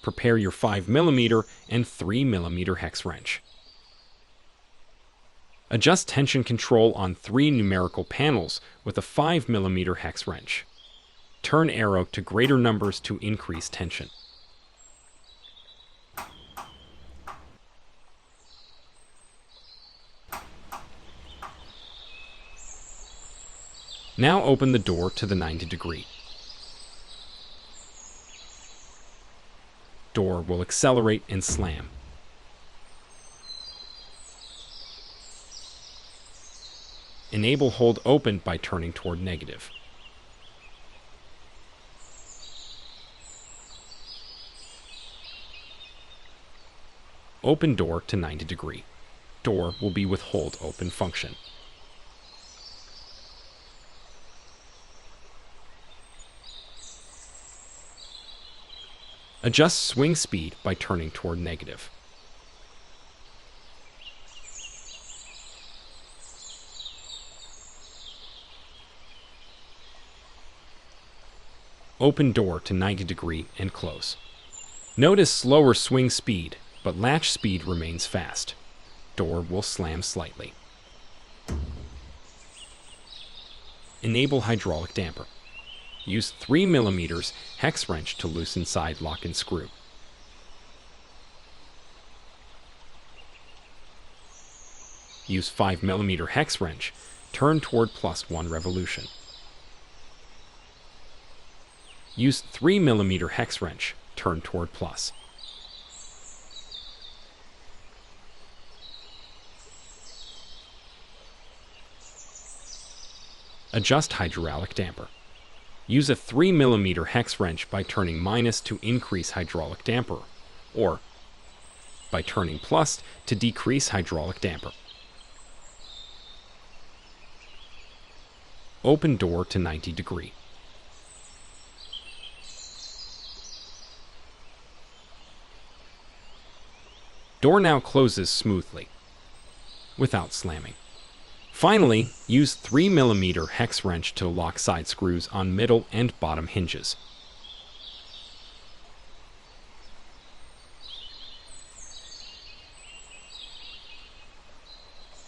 prepare your 5mm and 3mm hex wrench. Adjust tension control on 3 numerical panels with a 5mm hex wrench. Turn arrow to greater numbers to increase tension. Now open the door to the 90°. Door will accelerate and slam. Enable hold open by turning toward negative. Open door to 90°. Door will be with hold open function. Adjust swing speed by turning toward negative. Open door to 90° and close. Notice slower swing speed, but latch speed remains fast. Door will slam slightly. Enable hydraulic damper. Use 3mm hex wrench to loosen side lock and screw. Use 5mm hex wrench. Turn toward +1 revolution. Use 3mm hex wrench. Turn toward plus. Adjust hydraulic damper. Use a 3mm hex wrench by turning minus to increase hydraulic damper, or by turning plus to decrease hydraulic damper. Open door to 90°. Door now closes smoothly, without slamming. Finally, use 3mm hex wrench to lock side screws on middle and bottom hinges.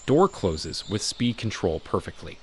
Door closes with speed control perfectly.